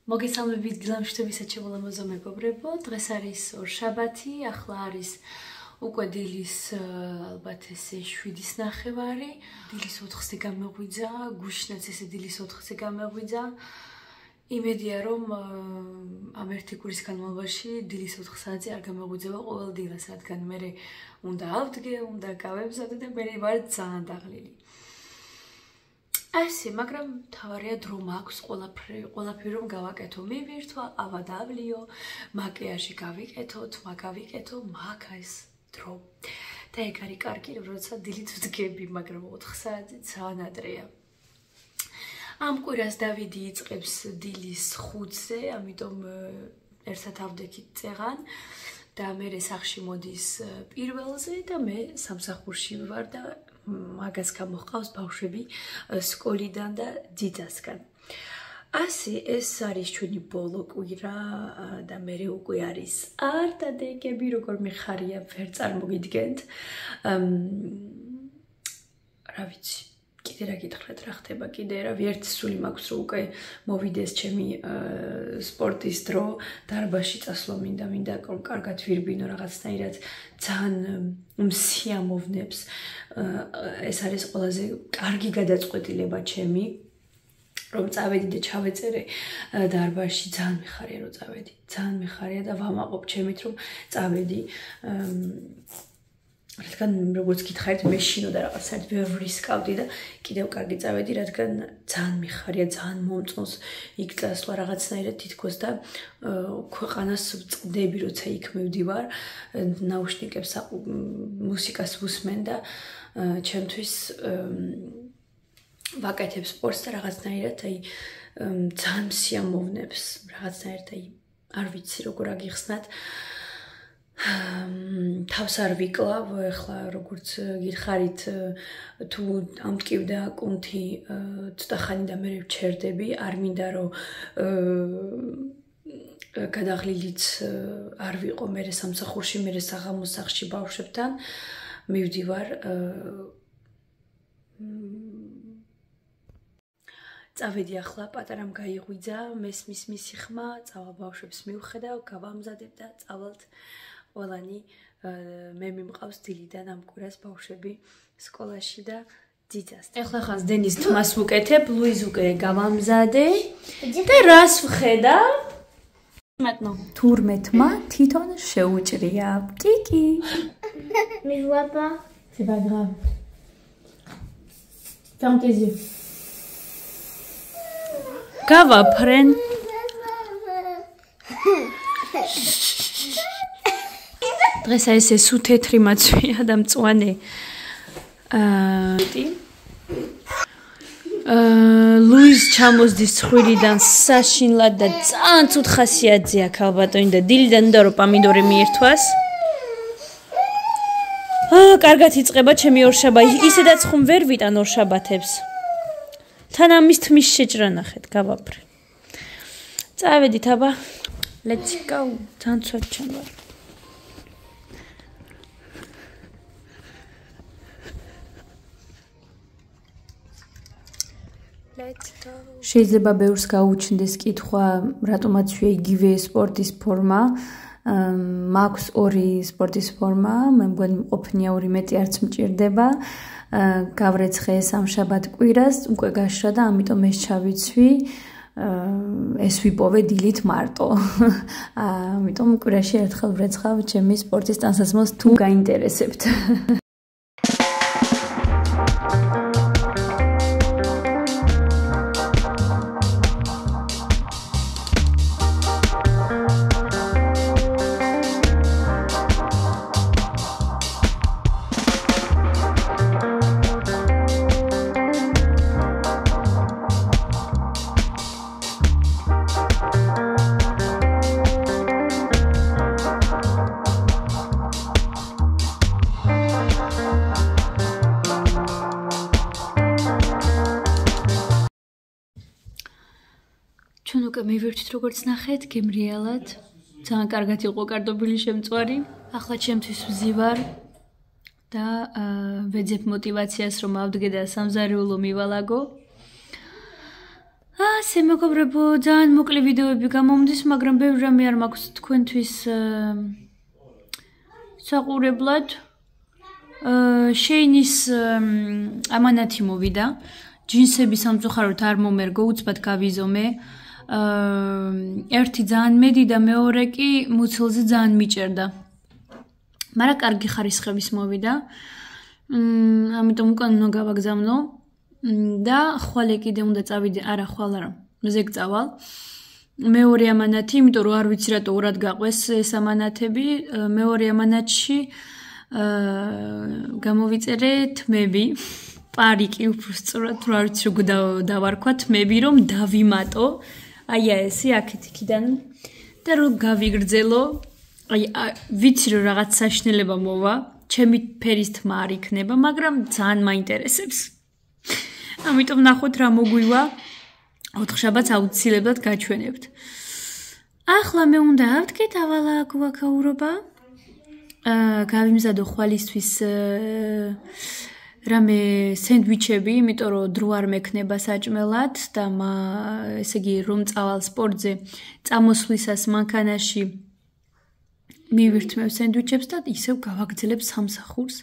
მოგესალმებით გილამშვიდობისა ჩემულამაზო მეგობრებო, დღეს არის ორშაბათი, ახლა არის უკვე დილის ალბათ ესე 7:30. დილის 4-ზე გამეღვიძა, გუშინაც ესე დილის 4-ზე გამეღვიძა. იმედია რომ ამ ერთი კვირის განმავლობაში დილის 4 საათზე არ გამეღვიძება ყოველ დილას, რადგან მე უნდა ავდგე, უნდა გავემზადე და მე ვარ ძალიან დაღლილი. ასე, მაგრამ თავარია დრო მაქვს ყველაფერი რომ გავაკეთო, მივირთვა, ავა დავლიო, მაკიაჟი გავიკეთოთ, მაგავიკეთო, მაგას დრო. და ეგ არის კარგი, როცა დილით ვდგები, მაგრამ 4 საათზე ძალიან ადრეა. ამ კვირას დავიდი იწყებს დილის 5-ზე, ამიტომ ერთად ავდექით წეღან და მე სახში მოდის პირველზე და მე სამსახურში ვარ და მაგას გამოჰყავს ბავშვები სკოლიდან და ძიძასგან. ასე ეს არის ჩვენი ბოლო კვირა და მე უკვე არის არტადეკები, როგორ მიხარია, ვერ წარმოგიდგენთ. რა ვიცი, კიდე რა გითხრათ, რა ხდება, კიდე რა ერთი სული მაქვს რომ უკვე მოვიდეს ჩემი სპორტის დრო, დარბაზში წასვლა მინდა კარგად ვირბინო რაღაცნაირად ძალიან მსიამოვნებს. ეს არის ყველაზე კარგი გადაწყვეტილება ჩემი, რომ წავედი და ჩავეწერე დარბაზში, ძალიან მიხარია რომ წავედი. ძალიან მიხარია და ვამაყობ ჩემით რომ წავედი. რადგან როგორც გითხარით, მე შინოდა რაღაცნაირად ვერ ვრისკავდი და კიდევ კარგი წავედი, რადგან ძალიან მიხარია, ძალიან მომწონს იქ წასვლა რაღაცნაირად თითქოს და ქვეყანას ვწყდები, როცა იქ მივდივარ, ნაუშნიკებს მუსიკას ვუსმენ და ჩემთვის ვაკეთებ სპორტს და რაღაცნაირად ძალიან მსიამოვნებს, რაღაცნაირად არ ვიცი როგორ აგიხსნათ. თავს არ ვიკლავ, ეხლა როგორც გითხარით, თუ ამტკივდა კუნთი ცოტა ხანი და მე ვჩერდები, არ მინდა რომ გადაღლილიც არ ვიყო მე სამსახურში, მე საღამოს სახლში ბავშვებთან მივდივარ. წავედი ახლა, პატარამ გაიღვიძა, მესმის მისი ხმა, წავა ბავშვებს მივხედავ, გავამზადებ და წავალთ ყველანი. მე მიმყავს დილიდან ამ კვირას ბავშვები სკოლაში და ძიძასთან. ეხლა ხანს დენის თმას ვუკეთებ, ლუიზ უკვე გავამზადე და რას ვხედავ? მატნო, თურმე თმა თვითონ შეუჭრია. კიკი. Mais je vois pas. C'est pas grave. Ferme tes yeux. გავაფრენ. დღეს ესე სუთეთრი მაცვია და მწვანე. ლუიზ ჩამოსდის ცხვირიდან საშინლად და ძალიან ცუდ ხასიათზე აქვს ალბათონი და დილიდან უნდა რომ პამინდორი მიირთვას. კარგად იწყება ჩემი ორშაბათი, ისედაც ხომ ვერ ვიტან ორშაბათებს. თან ამის თმის შეჭრა ნახეთ, გავაფრე. წავედით აბა. Let's go. ძალიან ცუდ ჩამოვარ. შეიძლება ბევრს გაუჩნდეს კითხვა, რატომაც იგივე სპორტის ფორმა. მაქვს ორი სპორტის ფორმა, მე მგონი მყოფნია 2 მეტი არც მჭირდება. გავრეცხე სამშაბათ კვირას, უკვე გაშრა და ამიტომ ეს ჩავიცვი. ეს ვიპოვე დილით მარტო. ამიტომ კვირაში ერთხელ ვრეცხავ ჩემი სპორტის ტანსაცმელს თუ გაინტერესებთ. ჩვენ უკვე მივირთვით როგორც ნახეთ, გემრიელად. ძალიან კარგად იყო კარტოფილი შემწვარი. ახლა ჩემთვის ვზივარ და ვეძებ мотивაციას რომ ავდგე და სამზარეულო მივალაგო. ასე მეგობრებო, ძალიან მოკლე ვიდეოები გამომდის, მაგრამ ბევრი რამე არ მაქვს თქვენთვის საყურებლად. შეინის ამანათი მოვიდა. ჯინსები სამწუხაროდ არ მომერგო, უცბად გავიზომე. ერთი ძალიან მედი და მეორე კი მუცელზე ძალიან მიჭერდა. მაგრამ კარგი ხარისხების მოვიდა. ამიტომ უკან უნდა გავაგზავნო. და ხვალე კიდე უნდა წავიდე, არა ხვალ არა, ზეგ წავალ. მეორე ამანათი, იმიტომ რომ არ ვიცი რატო ურად გაყვეს ეს ამანათები, მეორე ამანათში გამოვიწერე თმები, პარიკი უბრალოდ რა ვიცი როგორ დავარქვა თმები, რომ დავიმატო, აი ესე აქეთ-იქიდან და რომ გავიგრძელო, აი ვიცი რომ რაღაც საშინელება მოვა, ჩემი ფერის თმა არ იქნება, მაგრამ ძალიან მაინტერესებს. ამიტომ ნახოთ რა მოგვივა 4 შაბათს აუცილებლად გაჩვენებთ. ახლა მე უნდა ავდგე დავალა გვაქაურობა. გავიმზადო ხვალისთვის რამე სენდვიჩები, იმიტომ რომ დრო არ მექნება საჭმელად და ესე იგი რომ წავალ სპორტზე წამოსვლისას მანქანაში მივირთმევ სენდვიჩებს და ისევ გავაგრძელებ სამსახურს.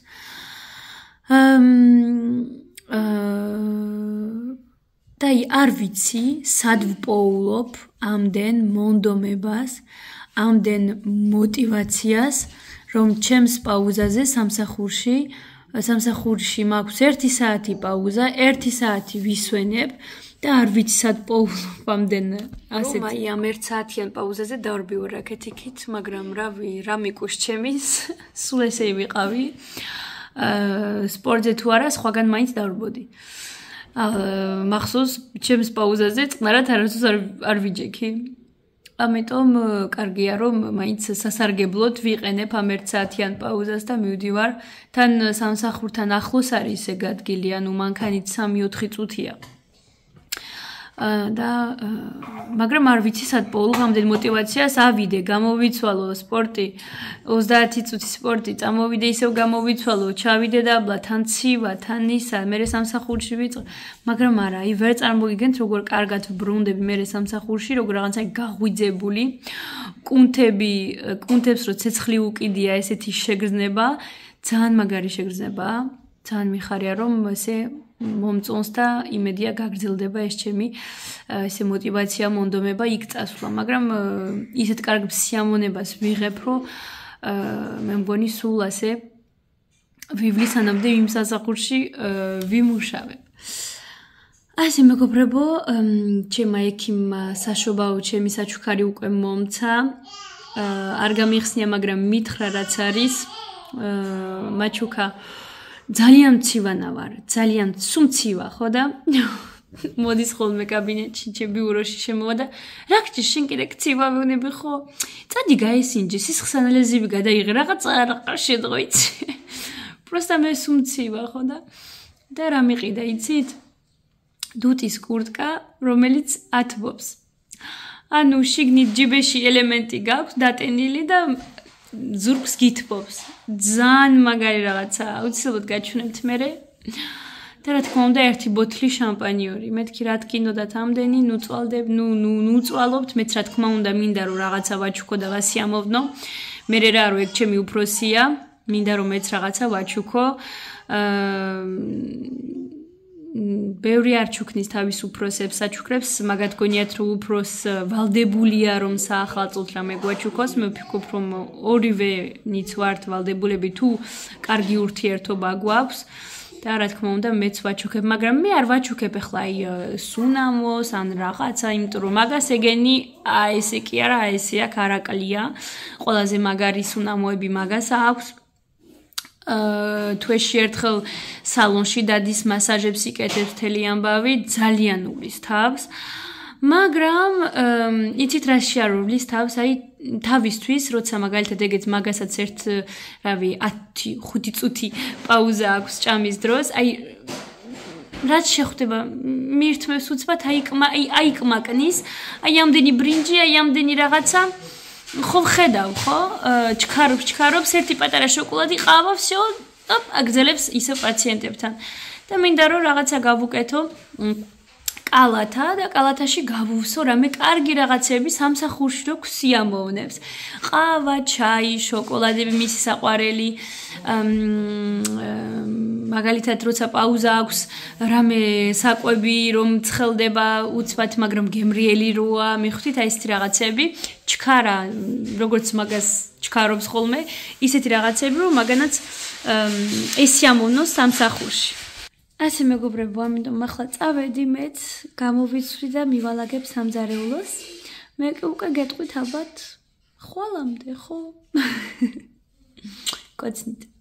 და არ ვიცი, სად ვპოულობ ამდენ მონდომებას, ამდენ мотивაციას, რომ ჩემს პაუზაზე სამსახურში მაქვს 1 საათი პაუზა, 1 საათი ვისვენებ და არ ვიცი სად პოულობ ამდენ ასეთ. რომ აი ამ 1 საათიან პაუზაზე დავრბივარ აქეთ-იქით, მაგრამ რა მიკუშ ჩემის, სულ ესე ვიყავი. სპორტზე თუ არა, სხვაგან მაინც დავრბოდი. მახსოვს ჩემს პაუზაზე წყნარად არასდროს არ ვიჯექი. ამიტომ კარგია რომ მაინც სასარგებლოდ ვიყენებ ამ 1 საათიან პაუზას და მივდივარ. თან სამსახურთან ახლოს არის ეგ ადგილი, ანუ მანქანით 3-4 წუთია. და მაგრამ არ ვიცი სად პოულობ ამდენ мотивაციას ავიდე, გამოვიცვალო სპორტი, 30 წუთი სპორტი, წამოვიდე ისევ გამოვიცვალო, ჩავიდე დაბლა, თან ცივა, თან ისა, მერე სამსახურში ვიწყო, მაგრამ არა, აი ვერ წარმოგიგენთ როგორ კარგად ვბრუნდები მერე სამსახურში, როგორ რაღაცა გაღვიძებული, კუნთებს რო ცეცხლი უკიდია, ესეთი შეგრძნება, ძალიან მაგარი შეგრძნებაა, ძალიან მიხარია რომ ესე მომწონს და იმედია გაგრძელდება ეს ჩემი ესე мотивация მონდომება იქ წასვლა, მაგრამ ისეთ კარგ სიამონებას ვიღებ, რომ მე მგონი სულ ასე ვივლი სანამდე იმ სასახურში ვიმუშავებ. ასე მეგობრებო, ჩემმა ექიმმა საშობაო ჩემი საჩუქარი უკვე მომცა. არ გამიხსნია, მაგრამ მითხრა რაც არის. მაჩუკა ძალიან მცივანა ვარ, ძალიან სუმცივა, ხო და მოდის ხოლმე კაბინეტში, ბიუროში შემოვა და რა გჭირს შენ კიდე ქცევა ვეუბნები ხო? წადი გაესინჯე, სისხლის ანალიზები გადაიღე, რაღაცა შედღო იცი. პროსტა მე სუმცივა, ხო და რა მიყიდა, იცით? დუტის კურტკა, რომელიც ათბობს. ანუ შიგნით ჯიბეში ელემენტი გაქვს დატენილი და ზურგს გითბობს. ძალიან მაგარი რაღაცა, აუცილებლად გაჩვენებთ მერე. და რა თქმა უნდა, ერთი ბოთლი შამპანიორი. მეთქი რა თქინოდათ ამდენი, ნუწვალობთ, მეც რა თქმა უნდა მინდა რომ რაღაცა ვაჩუქო და ვასიამოვნო. მერე რა რო ეგ ჩემი უფროსია, მინდა რომ მეც რაღაცა ვაჩუქო. ბევრი არ ჩუქნის თავის უფროსებს საჩუქრებს, მაგათ გონიათ რომ უფროს ვალდებულია რომ საახალწლოდ რამე გვაჩუქოს, მე ვფიქრობ რომ ორივენიც ვართ ვალდებულები თუ კარგი ურთიერთობა გვაქვს და რა თქმა უნდა მეც ვაჩუქებ, მაგრამ მე არ ვაჩუქებ ახლა აი სუნამოს ან რაღაცა, იმიტომ რომ მაგას ეგენი ესე კი არა, ესე აქ არაკლია. ყველაზე მაგარი სუნამოები მაგას აქვს. თვეში ერთხელ სალონში დადის მასაჟებს იკეთებს მთელი ამბავი, ძალიან უვლის თავს. მაგრამ იცით რა შეარვლის თავს, აი თავისთვის, როცა მაგალითად ეგეც მაგასაც რავი 10-5 წუთი პაუზა აქვს ჭამის დროს, აი რაც შეხვდება მირთმევს უცბად, აი კმაკნის, აი ამდენი ბრინჯი, აი ამდენი რაღაცა ხო ხედავ, ხო? ჩქარობს ერთი პატარა შოკოლადი, ყავა, всё, აგზელებს ისევ პაციენტებთან. და მინდა რომ რაღაცა გავუკეთო. კალათა და კალათაში გავუსო რამე კარგი რაღაცები სამსახურში რო ქსიამოვნებს. ყავა, ჩაი, შოკოლადები მისი საყვარელი. მაგალითად როცა პაუზა აქვს რამე საკვები რომ ცხელდება უცბად მაგრამ გემრიელი როა მიხვდით აი ესეთი რაღაცები ჩქარა როგორც მაგას ჩქარობს ხოლმე ისეთი რაღაცები რომ მაგანაც ესიამოვნოს სამსახურში ასე მეგობრებო ამიტომ ახლა წავედი მეც გამოვიცვლი და მივალაგებ სამზარეულოს მე უკვე გეტყვით ალბათ ხვალამდე ხო კოცნით